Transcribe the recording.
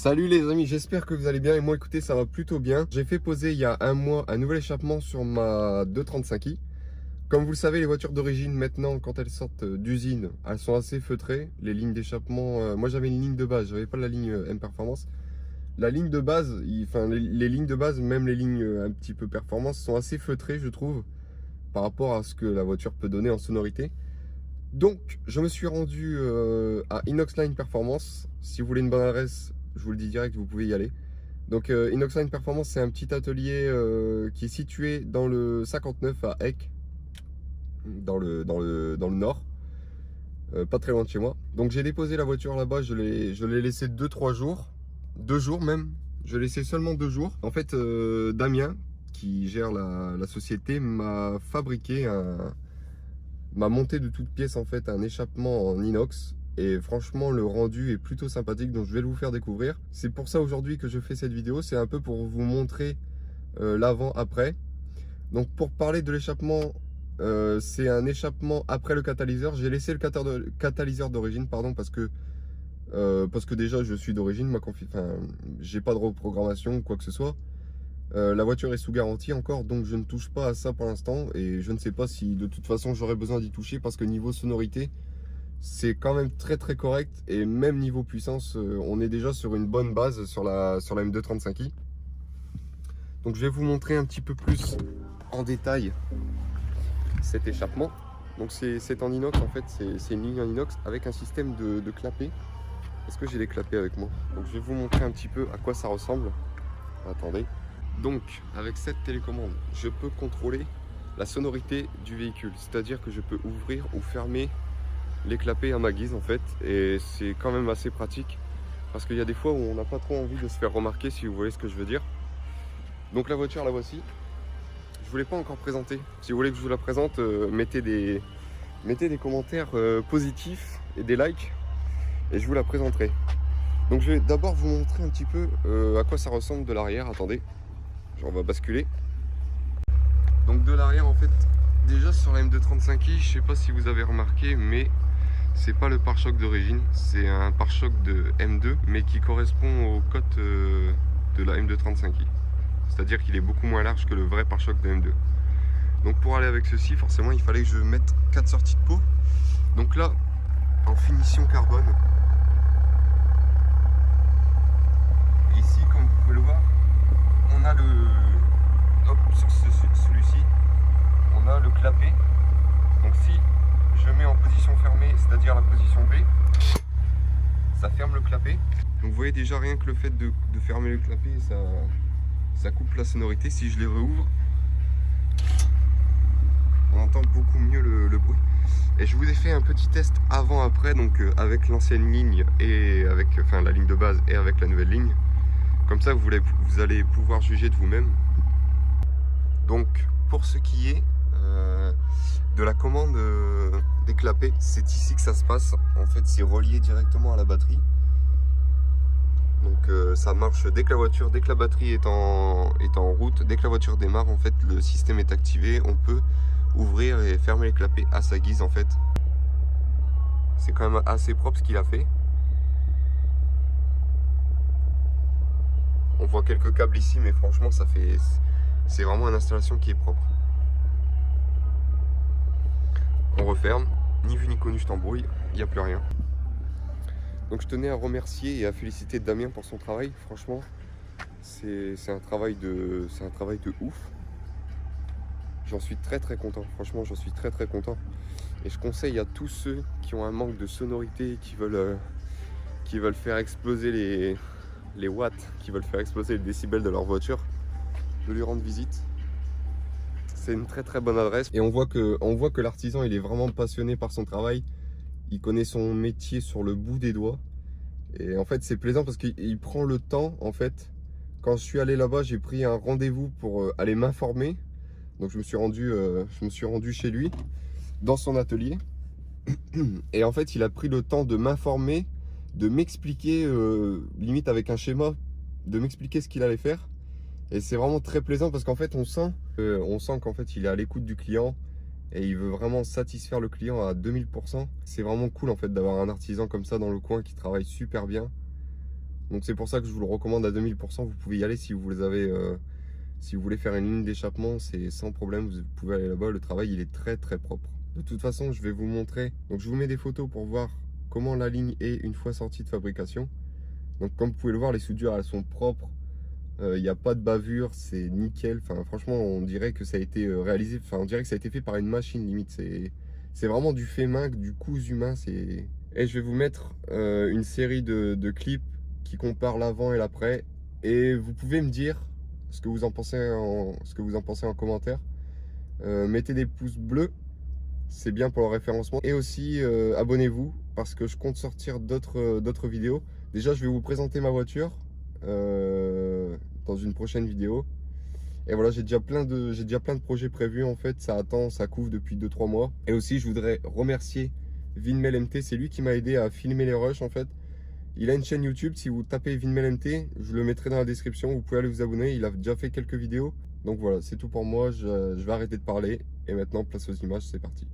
Salut les amis, j'espère que vous allez bien et moi écoutez ça va plutôt bien. J'ai fait poser il y a un mois un nouvel échappement sur ma 235i. Comme vous le savez, les voitures d'origine maintenant quand elles sortent d'usine, elles sont assez feutrées. Les lignes d'échappement, moi j'avais une ligne de base, j'avais pas la ligne M Performance. La ligne de base, les lignes de base, même les lignes un petit peu performance sont assez feutrées je trouve par rapport à ce que la voiture peut donner en sonorité. Donc je me suis rendu à Inoxline Performance. Si vous voulez une bonne adresse, je vous le dis direct, vous pouvez y aller. Donc Inoxline Performance, c'est un petit atelier qui est situé dans le 59 à Eck, dans le nord, pas très loin de chez moi. Donc j'ai déposé la voiture là-bas, je l'ai laissé 2-3 jours, 2 jours même, je l'ai laissé seulement 2 jours. En fait, Damien, qui gère la société, m'a monté de toutes pièces en fait un échappement en inox. Et franchement le rendu est plutôt sympathique, donc je vais le vous faire découvrir. C'est pour ça aujourd'hui que je fais cette vidéo, c'est un peu pour vous montrer l'avant-après. Donc pour parler de l'échappement, c'est un échappement après le catalyseur. J'ai laissé le catalyseur d'origine, pardon, parce que déjà je suis d'origine, j'ai pas de reprogrammation ou quoi que ce soit. La voiture est sous garantie encore, donc je ne touche pas à ça pour l'instant. Et je ne sais pas si de toute façon j'aurai besoin d'y toucher, parce que niveau sonorité, c'est quand même très correct. Et même niveau puissance, on est déjà sur une bonne base sur la M235i. Donc je vais vous montrer un petit peu plus en détail cet échappement. Donc c'est en inox en fait, c'est une ligne en inox avec un système de clapet. Est-ce que j'ai les clapets avec moi? Donc je vais vous montrer un petit peu à quoi ça ressemble. Attendez. Donc avec cette télécommande, je peux contrôler la sonorité du véhicule. C'est-à-dire que je peux ouvrir ou fermer les clapets à ma guise en fait. Et c'est quand même assez pratique. Parce qu'il y a des fois où on n'a pas trop envie de se faire remarquer, si vous voyez ce que je veux dire. Donc la voiture, la voici. Je ne vous l'ai pas encore présentée. Si vous voulez que je vous la présente, mettez des commentaires positifs et des likes. Et je vous la présenterai. Donc je vais d'abord vous montrer un petit peu à quoi ça ressemble de l'arrière. Attendez, on va basculer. Donc de l'arrière en fait, déjà sur la M235i, je sais pas si vous avez remarqué, mais c'est pas le pare-choc d'origine, c'est un pare-choc de M2, mais qui correspond aux cotes de la M235i. C'est-à-dire qu'il est beaucoup moins large que le vrai pare-choc de M2. Donc pour aller avec ceci, forcément il fallait que je mette 4 sorties de peau. Donc là, en finition carbone. Et ici, comme vous pouvez le voir, on a sur celui-ci, on a le clapet. Donc si je mets en position fermée, c'est-à-dire la position B, ça ferme le clapet. Donc vous voyez déjà rien que le fait de fermer le clapet, ça coupe la sonorité. Si je les rouvre, on entend beaucoup mieux le bruit. Et je vous ai fait un petit test avant-après, donc avec l'ancienne ligne et avec la ligne de base et avec la nouvelle ligne. Comme ça, vous allez pouvoir juger de vous-même. Donc, pour ce qui est de la commande des clapets, c'est ici que ça se passe. En fait, c'est relié directement à la batterie. Donc, ça marche dès que la batterie est en route. Dès que la voiture démarre, en fait, le système est activé. On peut ouvrir et fermer les clapets à sa guise, en fait. C'est quand même assez propre ce qu'il a fait. On voit quelques câbles ici, mais franchement, c'est vraiment une installation qui est propre. On referme, ni vu ni connu, je t'embrouille, il n'y a plus rien. Donc je tenais à remercier et à féliciter Damien pour son travail. Franchement, c'est un travail de ouf. J'en suis très content. Franchement, j'en suis très content. Et je conseille à tous ceux qui ont un manque de sonorité, qui veulent faire exploser les watts, qui veulent faire exploser les décibels de leur voiture, de lui rendre visite. C'est une très bonne adresse. Et on voit que l'artisan, il est vraiment passionné par son travail. Il connaît son métier sur le bout des doigts. Et en fait, c'est plaisant parce qu'il prend le temps. En fait, quand je suis allé là-bas, j'ai pris un rendez-vous pour aller m'informer. Donc je me suis rendu chez lui, dans son atelier. Et en fait, il a pris le temps de m'informer, de m'expliquer, limite avec un schéma, de m'expliquer ce qu'il allait faire. Et c'est vraiment très plaisant parce qu'en fait, on sent qu'en fait, il est à l'écoute du client et il veut vraiment satisfaire le client à 2000%. C'est vraiment cool en fait d'avoir un artisan comme ça dans le coin qui travaille super bien. Donc c'est pour ça que je vous le recommande à 2000%. Vous pouvez y aller si vous avez, si vous voulez faire une ligne d'échappement, c'est sans problème. Vous pouvez aller là-bas. Le travail, il est très très propre. De toute façon, je vais vous montrer. Donc je vous mets des photos pour voir comment la ligne est une fois sortie de fabrication. Donc comme vous pouvez le voir, les soudures, elles sont propres. Il n'y a pas de bavure, c'est nickel. Enfin, franchement, on dirait que ça a été réalisé. Enfin, on dirait que ça a été fait par une machine limite. C'est vraiment du fait main, du cousu main. Et je vais vous mettre une série de clips qui comparent l'avant et l'après. Et vous pouvez me dire ce que vous en pensez en commentaire. Mettez des pouces bleus, c'est bien pour le référencement. Et aussi abonnez-vous parce que je compte sortir d'autres vidéos. Déjà, je vais vous présenter ma voiture dans une prochaine vidéo. Et voilà, j'ai déjà plein de projets prévus en fait. Ça couvre depuis 2-3 mois. Et aussi, je voudrais remercier Vinmel MT. C'est lui qui m'a aidé à filmer les rushs en fait. Il a une chaîne YouTube. Si vous tapez Vinmel MT, je le mettrai dans la description. Vous pouvez aller vous abonner. Il a déjà fait quelques vidéos. Donc voilà, c'est tout pour moi. Je vais arrêter de parler. Et maintenant, place aux images. C'est parti.